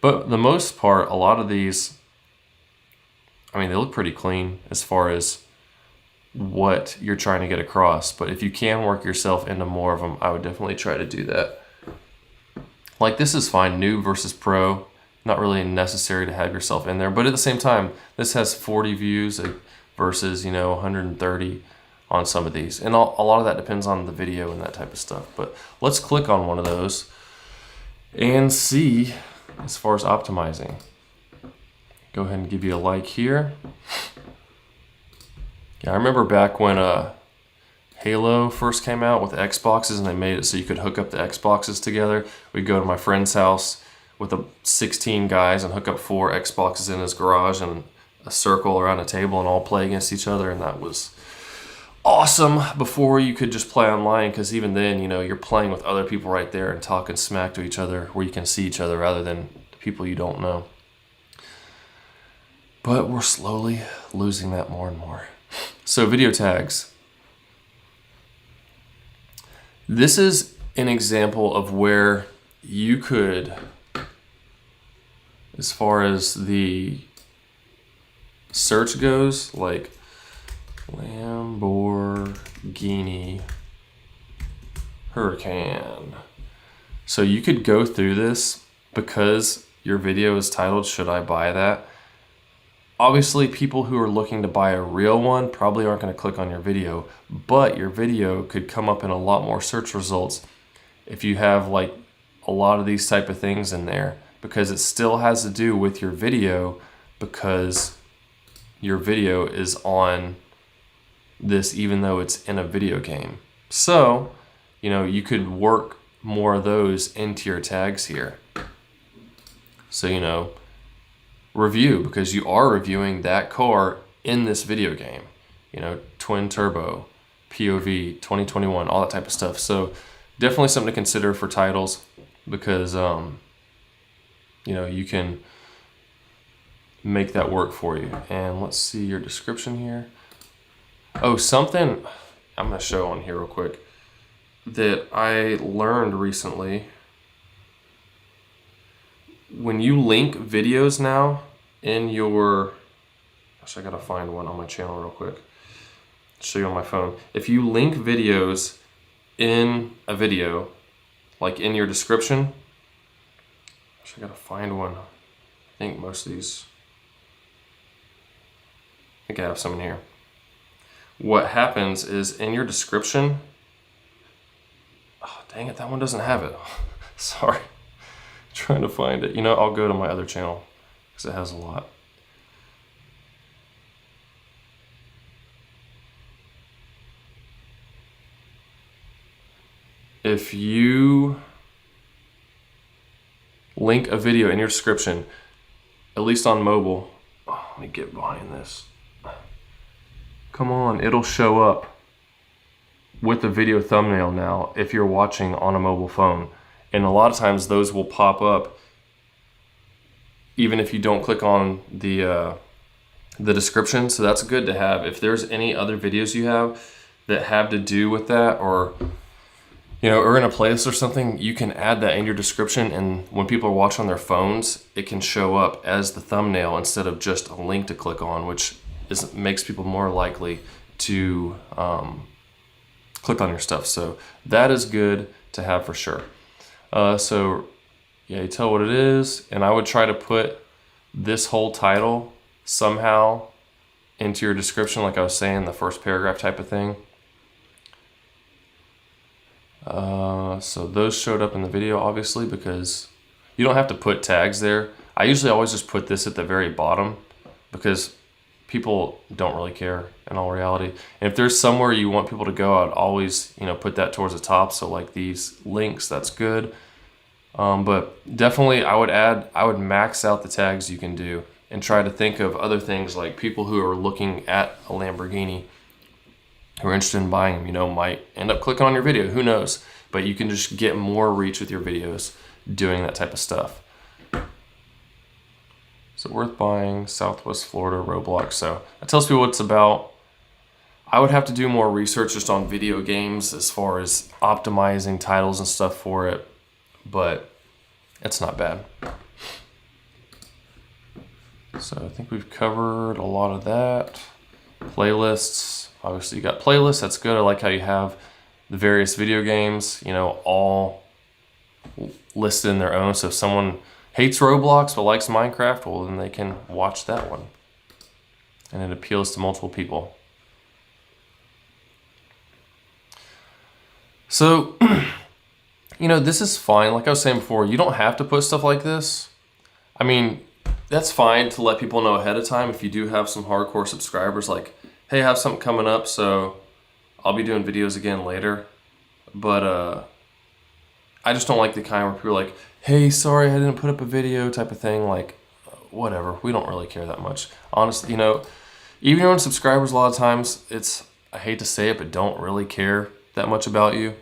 But the most part, a lot of these, they look pretty clean as far as what you're trying to get across. But if you can work yourself into more of them, I would definitely try to do that. Like this is fine, new versus pro. Not really necessary to have yourself in there, but at the same time, this has 40 views versus 130 on some of these, and a lot of that depends on the video and that type of stuff. But let's click on one of those and see as far as optimizing. Go ahead and give you a like here. Yeah, I remember back when Halo first came out with Xboxes, and they made it so you could hook up the Xboxes together. We'd go to my friend's house with 16 guys and hook up 4 Xboxes in his garage and a circle around a table and all play against each other, and that was awesome before you could just play online, because even then, you're playing with other people right there and talking smack to each other where you can see each other rather than people you don't know. But we're slowly losing that more and more. So video tags. This is an example of where you could, as far as the search goes, like Lamborghini Hurricane. So you could go through this because your video is titled, "Should I buy that?" Obviously, people who are looking to buy a real one probably aren't going to click on your video, but your video could come up in a lot more search results if you have like a lot of these type of things in there, because it still has to do with your video, because your video is on this even though it's in a video game. So, you could work more of those into your tags here. So, review, because you are reviewing that car in this video game. Twin turbo, POV, 2021, all that type of stuff. So definitely something to consider for titles, because you can make that work for you. And let's see your description here. Oh, something I'm going to show on here real quick that I learned recently. When you link videos now in your, gosh, I gotta find one on my channel real quick. I'll show you on my phone. If you link videos in a video, like in your description, gosh, I gotta find one. I think most of these, I think I have some in here. What happens is in your description, oh, dang it, that one doesn't have it. Sorry. Trying to find it. I'll go to my other channel because it has a lot. If you link a video in your description, at least on mobile, Oh, let me get behind this. Come on, it'll show up with the video thumbnail now if you're watching on a mobile phone. And a lot of times those will pop up even if you don't click on the description. So that's good to have. If there's any other videos you have that have to do with that, or or in a playlist or something, you can add that in your description, and when people are watching on their phones, it can show up as the thumbnail instead of just a link to click on, which makes people more likely to click on your stuff. So that is good to have for sure. So yeah, you tell what it is, and I would try to put this whole title somehow into your description, like I was saying, the first paragraph type of thing. So those showed up in the video, obviously, because you don't have to put tags there. I usually always just put this at the very bottom because people don't really care in all reality. And if there's somewhere you want people to go, I'd always, put that towards the top. So like these links, that's good. But definitely I would max out the tags you can do and try to think of other things, like people who are looking at a Lamborghini, who are interested in buying them, might end up clicking on your video, who knows? But you can just get more reach with your videos doing that type of stuff. So worth buying, Southwest Florida, Roblox. So that tells people what it's about. I would have to do more research just on video games as far as optimizing titles and stuff for it, but it's not bad. So I think we've covered a lot of that. Playlists, obviously you got playlists, that's good. I like how you have the various video games, all listed in their own. So if someone hates Roblox but likes Minecraft, well, then they can watch that one. And it appeals to multiple people. So, this is fine. Like I was saying before, you don't have to put stuff like this. I mean, that's fine to let people know ahead of time if you do have some hardcore subscribers, like, hey, I have something coming up, so I'll be doing videos again later. But I just don't like the kind where people are like, hey, sorry, I didn't put up a video type of thing. Like, whatever, we don't really care that much. Honestly, even your own subscribers, a lot of times, I hate to say it, but don't really care that much about you.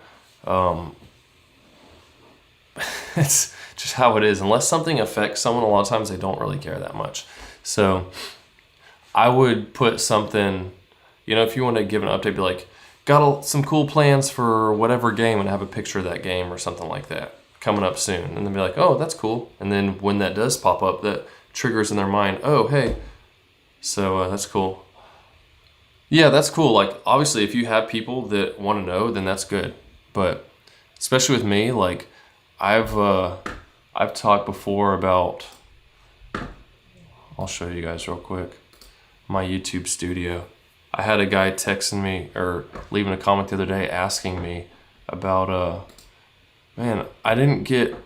It's just how it is. Unless something affects someone, a lot of times they don't really care that much. So I would put something, if you want to give an update, be like, got some cool plans for whatever game, and have a picture of that game or something like that coming up soon. And then be like, oh, that's cool. And then when that does pop up, that triggers in their mind, oh, hey, so that's cool. Yeah, that's cool. Like, obviously, if you have people that want to know, then that's good. But especially with me, like, I've talked before about, I'll show you guys real quick, my YouTube studio. I had a guy texting me or leaving a comment the other day asking me about, man, I didn't get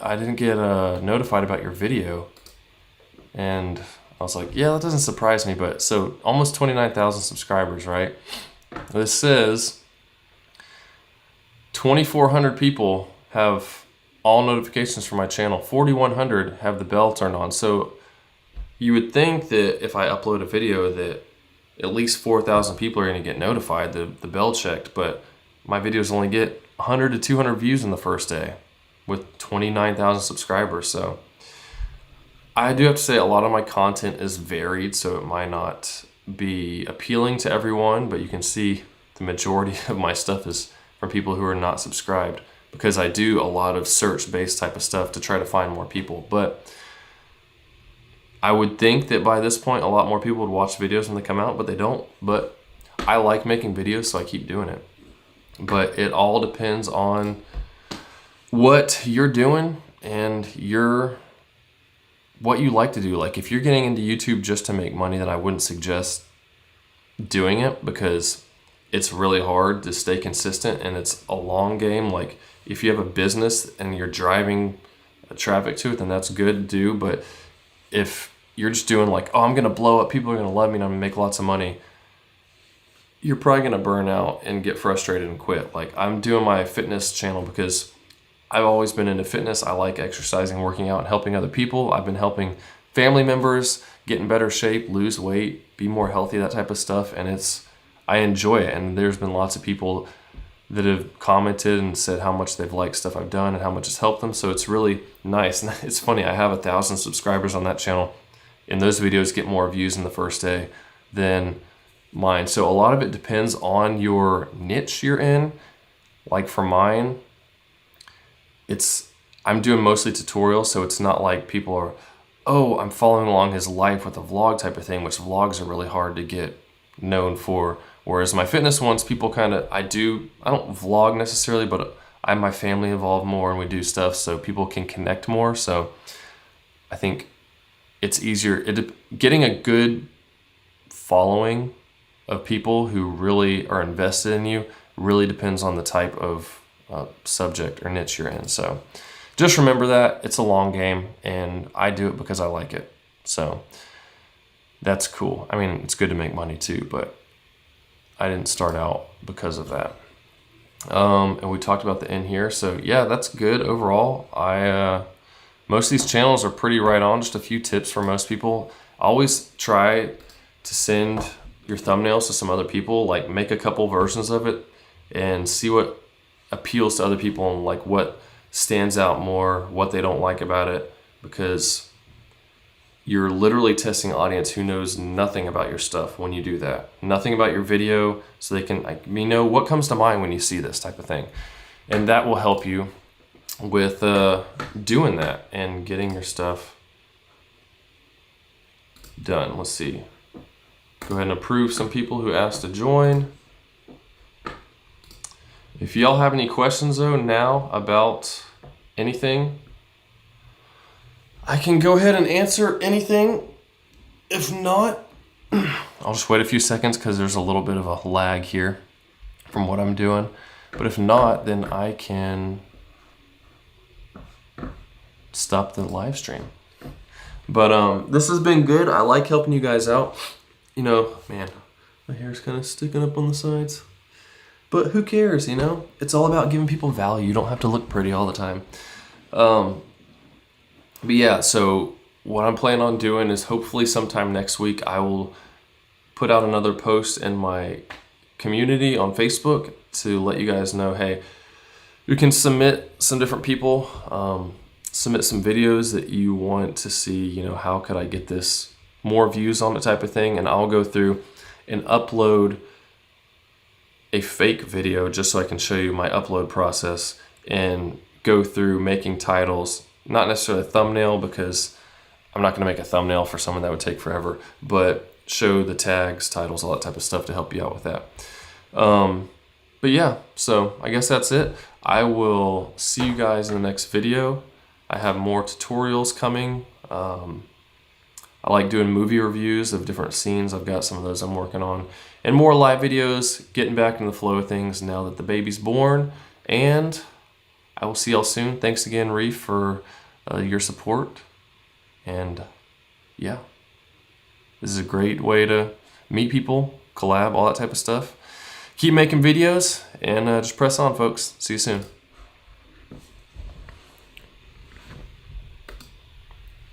notified about your video. And I was like, yeah, that doesn't surprise me. But so almost 29,000 subscribers, right? This says 2,400 people have all notifications for my channel. 4,100 have the bell turned on. So you would think that if I upload a video that at least 4,000 people are going to get notified, the bell checked, but my videos only get 100 to 200 views in the first day with 29,000 subscribers. So I do have to say a lot of my content is varied, so it might not be appealing to everyone, but you can see the majority of my stuff is from people who are not subscribed, because I do a lot of search-based type of stuff to try to find more people. But I would think that by this point, a lot more people would watch videos when they come out, but they don't. But I like making videos, so I keep doing it. But it all depends on what you're doing and what you like to do. Like, if you're getting into YouTube just to make money, then I wouldn't suggest doing it, because it's really hard to stay consistent and it's a long game. Like, if you have a business and you're driving traffic to it, then that's good to do. But if you're just doing like, oh, I'm gonna blow up, people are gonna love me and I'm gonna make lots of money, you're probably gonna burn out and get frustrated and quit. Like, I'm doing my fitness channel because I've always been into fitness. I like exercising, working out, and helping other people. I've been helping family members get in better shape, lose weight, be more healthy, that type of stuff. And I enjoy it. And there's been lots of people that have commented and said how much they've liked stuff I've done and how much it's helped them. So it's really nice. And it's funny, I have 1,000 subscribers on that channel, and those videos get more views in the first day than mine. So a lot of it depends on your niche you're in. Like for mine, I'm doing mostly tutorials, so it's not like people are, oh, I'm following along his life with a vlog type of thing, which vlogs are really hard to get known for. Whereas my fitness ones, people kind of, I don't vlog necessarily, but I have my family involved more and we do stuff so people can connect more. So I think it's easier. Getting a good following of people who really are invested in you really depends on the type of subject or niche you're in. So just remember that it's a long game, and I do it because I like it. So that's cool. I mean, it's good to make money too, but I didn't start out because of that. And we talked about the end here. So yeah, that's good overall. Most of these channels are pretty right on, just a few tips for most people. Always try to send your thumbnails to some other people, like make a couple versions of it and see what appeals to other people and like what stands out more, what they don't like about it, because you're literally testing an audience who knows nothing about your stuff when you do that. Nothing about your video, so they can know what comes to mind when you see this type of thing. And that will help you with doing that and getting your stuff done. Let's see. Go ahead and approve some people who asked to join. If y'all have any questions though now about anything, I can go ahead and answer anything. If not, I'll just wait a few seconds because there's a little bit of a lag here from what I'm doing. But if not, then I can stop the live stream. But this has been good. I like helping you guys out. You know, man, my hair's kind of sticking up on the sides. But who cares, you know? It's all about giving people value. You don't have to look pretty all the time. But yeah, so what I'm planning on doing is hopefully sometime next week I will put out another post in my community on Facebook to let you guys know, hey, you can submit some different people, submit some videos that you want to see, you know, how could I get this more views on it type of thing, and I'll go through and upload a fake video just so I can show you my upload process and go through making titles, not necessarily a thumbnail because I'm not going to make a thumbnail for someone that would take forever, but show the tags, titles, all that type of stuff to help you out with that. But yeah, so I guess that's it. I will see you guys in the next video. I have more tutorials coming. I like doing movie reviews of different scenes. I've got some of those I'm working on. And more live videos, getting back in the flow of things now that the baby's born. And I will see y'all soon. Thanks again, Reef, for your support. And yeah, this is a great way to meet people, collab, all that type of stuff. Keep making videos, and just press on, folks. See you soon.